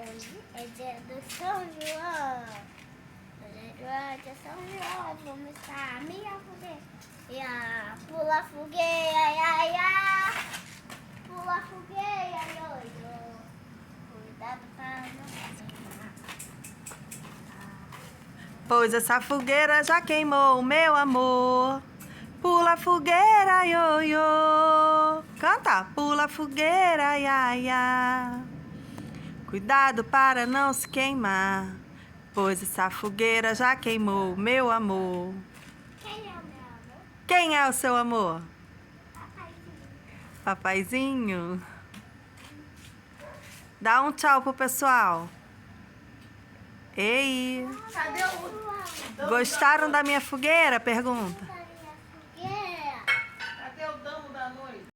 hoje é dia do São João. Hoje é dia do São João. Vamos estar a minha fogueira. Pula fogueira, ia, ia. Pula fogueira, ioiô. Cuidado para não se queimar. Pois essa fogueira já queimou, meu amor. Pula fogueira, ioiô. Canta! Pula fogueira, ia, ia. Cuidado para não se queimar, pois essa fogueira já queimou, meu amor. Quem é o meu amor? Quem é o seu amor? Papaizinho. Papaizinho? Dá um tchau pro pessoal. Ei! Cadê o... Gostaram da minha fogueira? Pergunta.